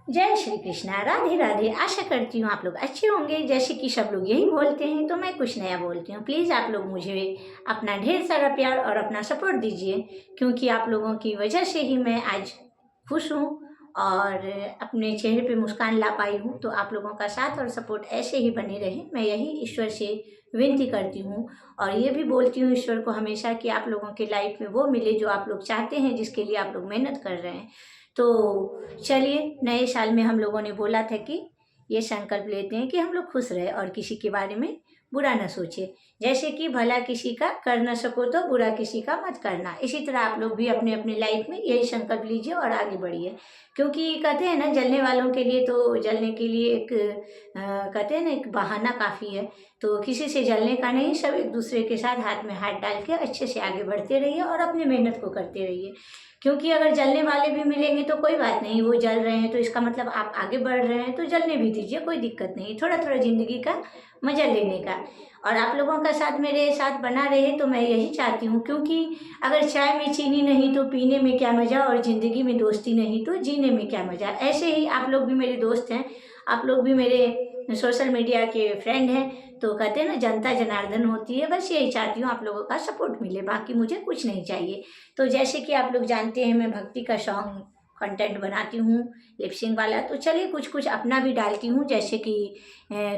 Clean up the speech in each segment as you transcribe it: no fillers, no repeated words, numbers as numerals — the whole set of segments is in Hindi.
जय श्री कृष्णा, राधे राधे। आशा करती हूँ आप लोग अच्छे होंगे। जैसे कि सब लोग यही बोलते हैं तो मैं कुछ नया बोलती हूँ। प्लीज़ आप लोग मुझे अपना ढेर सारा प्यार और अपना सपोर्ट दीजिए, क्योंकि आप लोगों की वजह से ही मैं आज खुश हूँ और अपने चेहरे पे मुस्कान ला पाई हूँ। तो आप लोगों का साथ और सपोर्ट ऐसे ही बने रहे, मैं यही ईश्वर से विनती करती हूँ। और ये भी बोलती हूँ ईश्वर को हमेशा कि आप लोगों के लाइफ में वो मिले जो आप लोग चाहते हैं, जिसके लिए आप लोग मेहनत कर रहे हैं। तो चलिए, नए साल में हम लोगों ने बोला था कि ये संकल्प लेते हैं कि हम लोग खुश रहे और किसी के बारे में बुरा न सोचे। जैसे कि भला किसी का कर न सको तो बुरा किसी का मत करना। इसी तरह आप लोग भी अपने अपने लाइफ में यही संकल्प लीजिए और आगे बढ़िए। क्योंकि कहते हैं ना, जलने वालों के लिए तो जलने के लिए एक कहते हैं ना, एक बहाना काफ़ी है। तो किसी से जलने का नहीं, सब एक दूसरे के साथ हाथ में हाथ डाल के अच्छे से आगे बढ़ते रहिए और अपनी मेहनत को करते रहिए। क्योंकि अगर जलने वाले भी मिलेंगे तो कोई बात नहीं, वो जल रहे हैं तो इसका मतलब आप आगे बढ़ रहे हैं, तो जलने भी दीजिए, कोई दिक्कत नहीं। थोड़ा थोड़ा ज़िंदगी का मज़ा लेने का। और आप लोगों का साथ मेरे साथ बना रहे तो मैं यही चाहती हूँ। क्योंकि अगर चाय में चीनी नहीं तो पीने में क्या मज़ा, और ज़िंदगी में दोस्ती नहीं तो जीने में क्या मज़ा। ऐसे ही आप लोग भी मेरे दोस्त हैं, आप लोग भी मेरे सोशल मीडिया के फ्रेंड हैं। तो कहते हैं ना, जनता जनार्दन होती है। बस यही चाहती हूँ आप लोगों का सपोर्ट मिले, बाकी मुझे कुछ नहीं चाहिए। तो जैसे कि आप लोग जानते हैं, मैं भक्ति का सॉन्ग कंटेंट बनाती हूँ, लिपसिंग वाला। तो चलिए कुछ कुछ अपना भी डालती हूँ, जैसे कि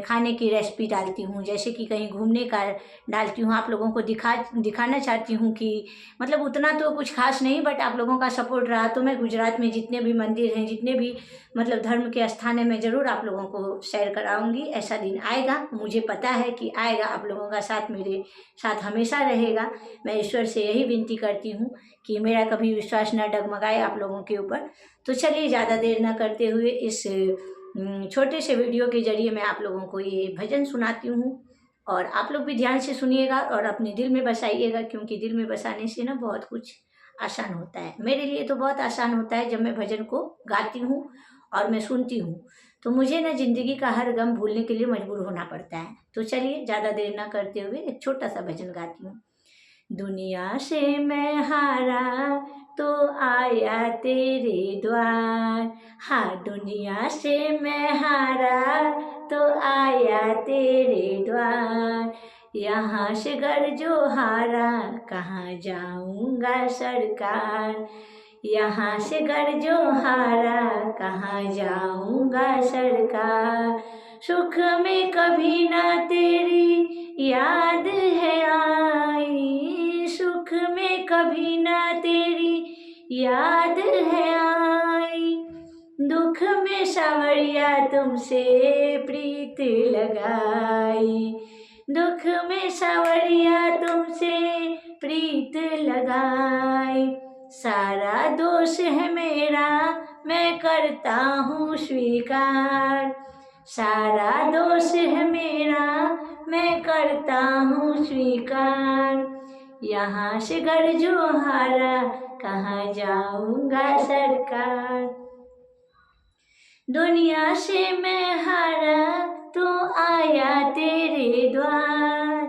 खाने की रेसिपी डालती हूँ, जैसे कि कहीं घूमने का डालती हूँ। आप लोगों को दिखाना चाहती हूँ कि मतलब उतना तो कुछ खास नहीं, बट आप लोगों का सपोर्ट रहा तो मैं गुजरात में जितने भी मंदिर हैं, जितने भी मतलब धर्म के स्थान है, मैं ज़रूर आप लोगों को शेयर कराऊंगी। ऐसा दिन आएगा, मुझे पता है कि आएगा। आप लोगों का साथ मेरे साथ हमेशा रहेगा। मैं ईश्वर से यही विनती करती हूँ कि मेरा कभी विश्वास न डगमगाए आप लोगों के ऊपर। तो चलिए, ज़्यादा देर न करते हुए इस छोटे से वीडियो के जरिए मैं आप लोगों को ये भजन सुनाती हूँ। और आप लोग भी ध्यान से सुनिएगा और अपने दिल में बसाइएगा, क्योंकि दिल में बसाने से ना बहुत कुछ आसान होता है। मेरे लिए तो बहुत आसान होता है जब मैं भजन को गाती हूँ और मैं सुनती हूँ। तो मुझे ना ज़िंदगी का हर गम भूलने के लिए मजबूर होना पड़ता है। तो चलिए, ज़्यादा देर ना करते हुए एक छोटा सा भजन गाती हूँ। दुनिया से मैं हारा तो आया तेरे द्वार। हाँ, दुनिया से मैं हारा तो आया तेरे द्वार। यहाँ से घर जो हारा कहाँ जाऊँगा सरकार। यहाँ से घर जो हारा कहाँ जाऊँगा सरकार। सुख में कभी ना तेरी याद है आई, सुख में कभी ना तेरी याद है आई। दुख में सावरिया तुमसे प्रीत लगाई, दुख में सावरिया तुमसे प्रीत लगाई। सारा दोष है मेरा मैं करता हूँ स्वीकार, सारा दोष है मेरा मैं करता हूँ स्वीकार। यहाँ से घर जो हारा कहाँ जाऊँगा सरकार। दुनिया से मैं हारा तो आया तेरे द्वार।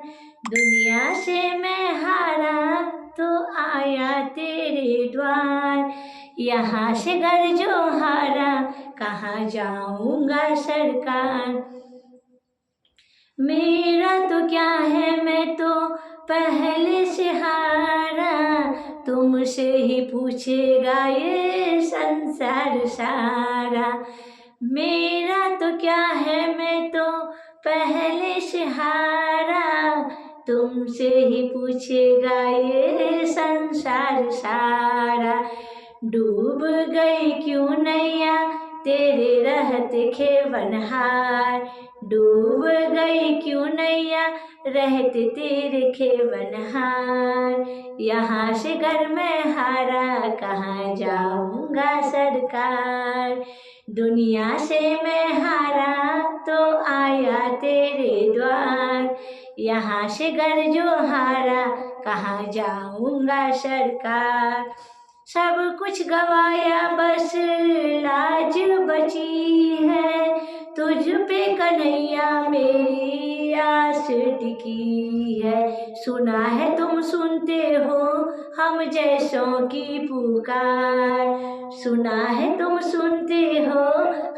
दुनिया से मैं हारा तो आया तेरे द्वार। यहाँ से घर जो हारा कहाँ जाऊँगा सरकार। मेरा तो क्या है, मैं तो पहले से हारा, तुमसे ही पूछेगा ये संसार सारा। मेरा तो क्या है, मैं तो पहले से हारा, तुमसे ही पूछेगा ये संसार सारा। डूब गई क्यों नैया तेरे रहते खेवनहार, डूब गई क्यों नैया रहते तेरे खेवनहार। यहाँ से घर में हारा कहाँ जाऊँगा सरकार। दुनिया से मैं हारा तो आया तेरे द्वार। यहाँ से घर जो हारा कहाँ जाऊँगा सरकार। सब कुछ गवाया बस लाज बची है, तुझ पे कन्हैया मेरी आस टिकी है। सुना है तुम सुनते हो हम जैसों की पुकार, सुना है तुम सुनते हो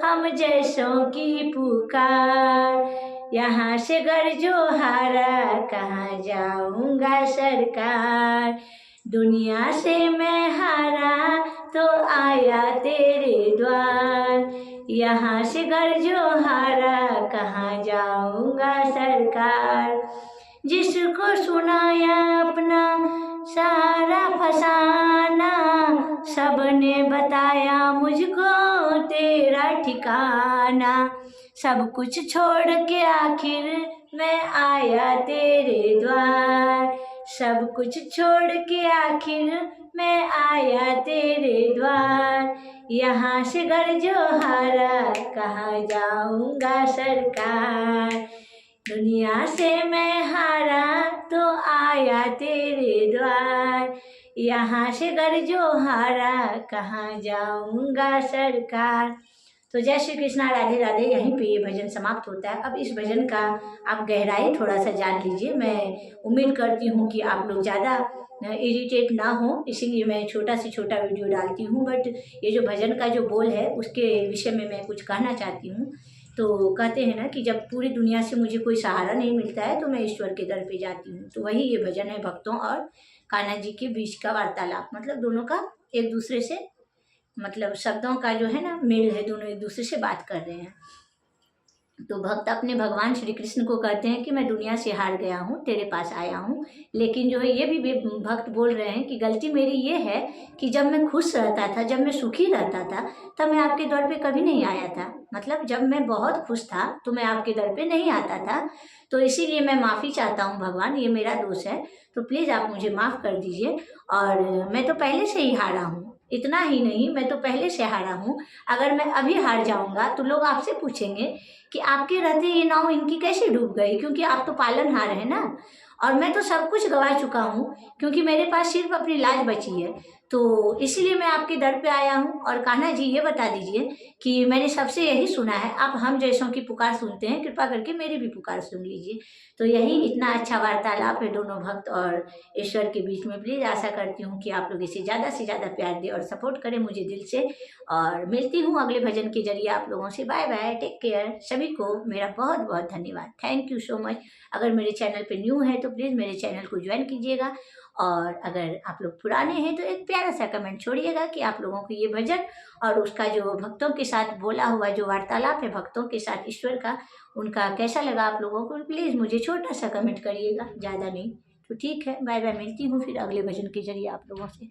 हम जैसों की पुकार। यहाँ से घर जो हारा कहाँ जाऊंगा सरकार। दुनिया से मैं हारा तो आया तेरे द्वार। यहाँ से घर जो हारा कहाँ जाऊंगा सरकार। जिसको सुनाया अपना सारा फसाना, सबने बताया मुझको तेरा ठिकाना। सब कुछ छोड़ के आखिर मैं आया तेरे द्वार। सब कुछ छोड़ के आखिर मैं आया तेरे द्वार। यहाँ से घर जो हारा कहाँ जाऊंगा सरकार। दुनिया से मैं हारा तो आया तेरे द्वार। यहाँ से घर जो हारा कहाँ जाऊंगा सरकार। तो जय श्री कृष्णा, राधे राधे। यहीं पे ये भजन समाप्त होता है। अब इस भजन का आप गहराई थोड़ा सा जान लीजिए। मैं उम्मीद करती हूँ कि आप लोग ज़्यादा इरिटेट ना हो, इसीलिए मैं छोटा से छोटा वीडियो डालती हूँ। बट ये जो भजन का जो बोल है उसके विषय में मैं कुछ कहना चाहती हूँ। तो कहते हैं ना कि जब पूरी दुनिया से मुझे कोई सहारा नहीं मिलता है तो मैं ईश्वर के दर पे जाती हूँ। तो वही ये भजन है, भक्तों और कान्हा जी के बीच का वार्तालाप। मतलब दोनों का एक दूसरे से, मतलब शब्दों का जो है ना मेल है, दोनों एक दूसरे से बात कर रहे हैं। तो भक्त अपने भगवान श्री कृष्ण को कहते हैं कि मैं दुनिया से हार गया हूँ, तेरे पास आया हूँ। लेकिन जो है ये भी भक्त बोल रहे हैं कि गलती मेरी ये है कि जब मैं खुश रहता था, जब मैं सुखी रहता था, तब मैं आपके दर पे कभी नहीं आया था। मतलब जब मैं बहुत खुश था तो मैं आपके दर पे नहीं आता था। तो इसीलिए मैं माफ़ी चाहता हूँ भगवान, ये मेरा दोष है, तो प्लीज़ आप मुझे माफ़ कर दीजिए। और मैं तो पहले से ही हारा हूँ, इतना ही नहीं, मैं तो पहले से हारा हूँ। अगर मैं अभी हार जाऊँगा तो लोग आपसे पूछेंगे कि आपके रहते ये नाव इनकी कैसे डूब गई, क्योंकि आप तो पालनहार है ना। और मैं तो सब कुछ गवा चुका हूँ, क्योंकि मेरे पास सिर्फ अपनी लाज बची है। तो इसीलिए मैं आपके दर पे आया हूँ। और कान्हा जी ये बता दीजिए कि मैंने सबसे यही सुना है, आप हम जैसों की पुकार सुनते हैं, कृपा करके मेरी भी पुकार सुन लीजिए। तो यही इतना अच्छा वार्तालाप है दोनों भक्त और ईश्वर के बीच में। प्लीज़ आशा करती हूँ कि आप लोग इसे ज़्यादा से ज़्यादा प्यार दें और सपोर्ट करें मुझे दिल से। और मिलती हूँ अगले भजन के जरिए आप लोगों से। Bye bye, take care. सभी को मेरा बहुत बहुत धन्यवाद, थैंक यू सो मच। अगर मेरे चैनल पे न्यू है तो प्लीज़ मेरे चैनल को ज्वाइन कीजिएगा। और अगर आप लोग पुराने हैं तो एक प्यारा सा कमेंट छोड़िएगा कि आप लोगों को ये भजन और उसका जो भक्तों के साथ बोला हुआ जो वार्तालाप है भक्तों के साथ ईश्वर का, उनका कैसा लगा आप लोगों को। प्लीज़ मुझे छोटा सा कमेंट करिएगा, ज़्यादा नहीं। तो ठीक है, बाय बाय, मिलती हूँ फिर अगले भजन के जरिए आप लोगों से।